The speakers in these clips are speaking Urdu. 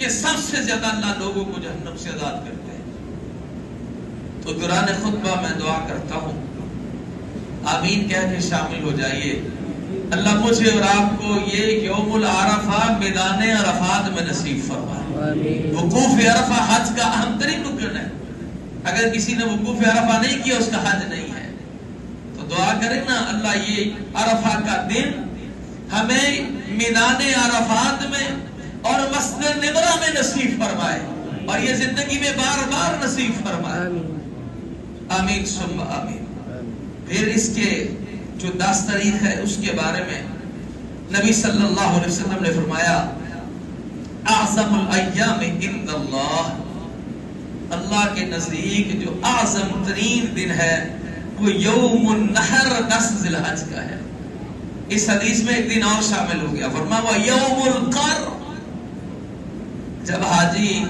کہ سب سے زیادہ اللہ لوگوں کو جہنم سے آزاد کرتے ہیں۔ تو دوران خطبہ میں دعا کرتا ہوں، آمین کہہ کے شامل ہو جائیے۔ اللہ مجھے اور آپ کو یہ یوم العرفہ میدان عرفات میں نصیب فرمائے۔ وقوف عرفہ حج کا اہم ترین رکن ہے، اگر کسی نے وقوف عرفہ نہیں کیا اس کا حج نہیں ہے۔ تو دعا کریں نا اللہ یہ عرفہ کا دن ہمیں میدان عرفات میں اور مسجد نمرہ میں نصیب فرمائے، اور یہ زندگی میں بار بار نصیب فرمائے، آمین ثم آمین۔ پھر اس کے جو 10 تاریخ ہے اس کے بارے میں نبی صلی اللہ علیہ وسلم نے فرمایا، اعظم الایام عند اللہ، اللہ کے نزدیک جو اعظم ترین دن ہے وہ یوم النحر 10 ذی الحج کا ہے۔ اس حدیث میں ایک دن اور شامل ہو گیا، فرمایا یوم القر، جب حاجی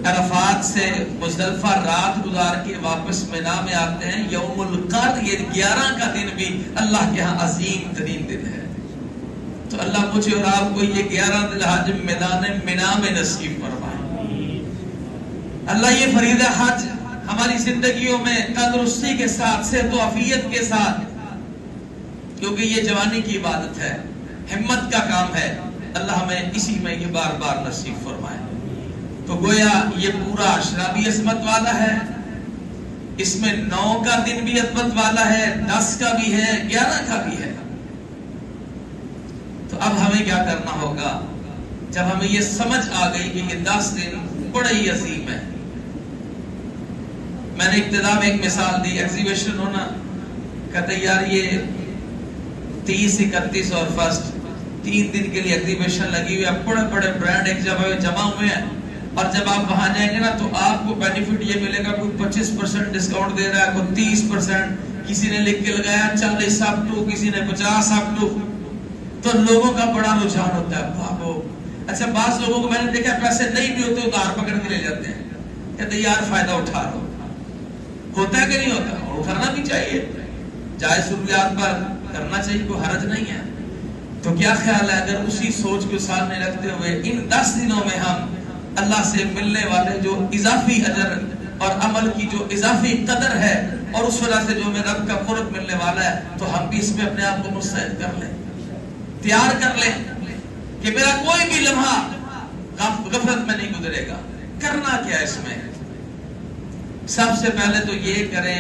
عرفات سے مزدلفہ رات گزار کے واپس مینا میں آتے ہیں، یوم القر یہ 11 کا دن بھی اللہ کے ہاں عظیم ترین دن ہے۔ تو اللہ مجھے اور آپ کو یہ 11 ذی الحج میدان مینا میں نصیب فرمائے۔ اللہ یہ فریضہ حج ہماری زندگیوں میں تندرستی کے ساتھ، صحت و عافیت کے ساتھ، کیونکہ یہ جوانی کی عبادت ہے، ہمت کا کام ہے، اللہ ہمیں اسی میں یہ بار بار نصیب فرمائے۔ تو گویا یہ پورا عشرہ بھی عظمت والا ہے، اس میں 9 کا دن بھی عظمت والا ہے، 10 کا بھی ہے، 11 کا بھی ہے۔ تو اب ہمیں کیا کرنا ہوگا؟ جب ہمیں یہ سمجھ آ گئی کہ یہ 10 دن بڑا ہی عظیم ہے۔ میں نے ابتدا میں ایک مثال دی، ایگزیبیشن ہونا، کہتے یار یہ 30، 31 اور 1 3 دن کے لیے ایگزیبیشن لگی ہوئی ہے، بڑے بڑے برانڈ ایک جگہ جمع ہوئے ہیں، اور جب آپ وہاں جائیں گے نا تو آپ کو بینیفٹ یہ ملے گا، کوئی 25% ڈسکاؤنٹ دے رہا ہے، کوئی 30%، کسی نے لکھ کے لگایا 40 اپ ٹو، کسی نے 50 اپ ٹو۔ تو لوگوں کا بڑا رجحان ہوتا ہے بھاگو۔ اچھا بعض لوگوں کو میں نے دیکھا پیسے نہیں بھی ہوتے ادھار پکڑ کے لے جاتے ہیں، کہتے یار فائدہ اٹھا لو۔ ہوتا ہے کہ نہیں ہوتا؟ اور اٹھانا بھی چاہیے، جائز ضروریات پر کرنا چاہیے، کوئی حرج نہیں ہے۔ تو کیا خیال ہے اگر اسی سوچ کو سامنے رکھتے ہوئے ان 10 دنوں میں ہم اللہ سے ملنے والے جو اضافی اجر اور عمل کی جو اضافی قدر ہے اور اس وجہ سے جو میں رب کا قرب ملنے والا ہے، تو ہم بھی اس میں اپنے آپ کو مستعد کر لیں، تیار کر لیں کہ میرا کوئی بھی لمحہ غفلت میں نہیں گزرے گا۔ کرنا کیا اس میں؟ سب سے پہلے تو یہ کریں،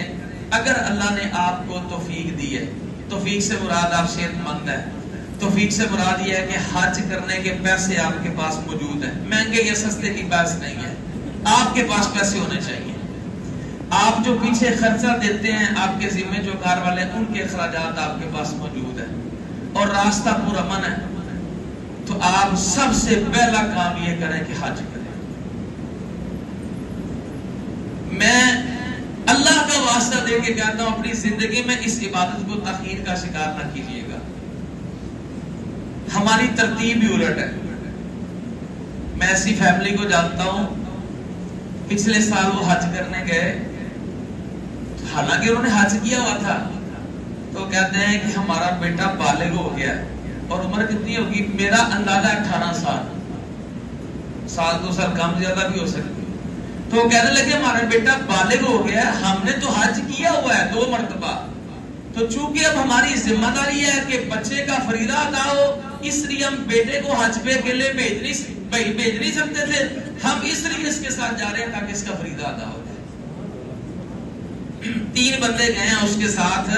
اگر اللہ نے آپ کو توفیق دی ہے، توفیق سے مراد آپ صحت مند ہے، توفیق سے مراد یہ ہے کہ حج کرنے کے پیسے آپ کے پاس موجود ہیں، مہنگے یا سستے کی بات نہیں ہے، آپ کے پاس پیسے ہونے چاہیے۔ آپ جو پیچھے خرچہ دیتے ہیں، آپ کے ذمہ جو کار والے ہیں، ان کے اخراجات آپ کے پاس موجود ہیں، اور راستہ پرامن ہے، تو آپ سب سے پہلا کام یہ کریں کہ حج کریں۔ میں اللہ کا واسطہ دے کے کہتا ہوں، اپنی زندگی میں اس عبادت کو تاخیر کا شکار نہ کیجیے گا۔ ہماری ترتیب بھی الٹ ہے۔ میں ایسی فیملی کو جانتا ہوں، پچھلے سال وہ حج کرنے گئے، حالانکہ انہوں نے حج کیا ہوا تھا، تو کہتے ہیں کہ ہمارا بیٹا بالغ ہو گیا، اور عمر کتنی ہوگی؟ میرا اندازہ 18 سال 2 سال کم زیادہ بھی ہو سکتی۔ تو وہ کہنے لگے ہمارا بیٹا بالغ ہو گیا، ہم نے تو حج کیا ہوا ہے 2 مرتبہ، تو چونکہ اب ہماری ذمہ داری ہے کہ بچے کا فریضہ ادا ہو، اس لیے ہم بیٹے کو حج پہ اکیلے بھیج نہیں سکتے تھے، ہم اس لیے اس کے ساتھ جا رہے ہیں تاکہ اس کا فریضہ ادا ہو جائے۔ 3 بندے گئے ہیں اس کے ساتھ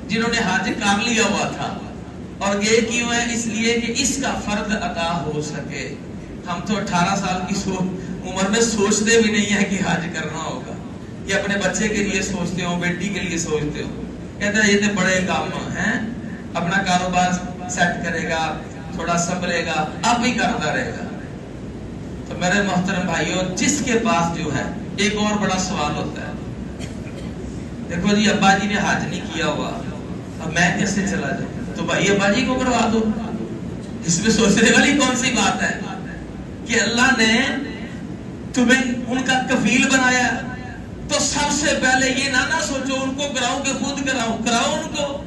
جنہوں نے حج کر لیا ہوا تھا، اور یہ کیوں ہے؟ اس لیے کہ اس کا فرض ادا ہو سکے۔ ہم تو 18 سال کی عمر میں سوچتے بھی نہیں ہے کہ حج کرنا ہوگا، یا اپنے بچے کے لیے سوچتے ہو، بیٹی کے لیے سوچتے ہو، کہتے ہیں یہ تو بڑے کام ہیں، اپنا کاروبار سیٹ کرے گا، تھوڑا سنبھلے گا، اب ہی کرتا رہے گا۔ تو میرے محترم بھائیوں، جس کے پاس جو ہے، ایک اور بڑا سوال ہوتا ہے، دیکھو جی ابا جی نے حج نہیں کیا ہوا، اب میں کیسے چلا جاؤں؟ تو بھائی ابا جی کو کروا دو۔ اس میں سوچنے والی کون سی بات ہے کہ اللہ نے تمہیں ان کا کفیل بنایا، تو سب سے پہلے یہ نہ سوچو ان کو کراؤں کہ خود کراؤں ان کو۔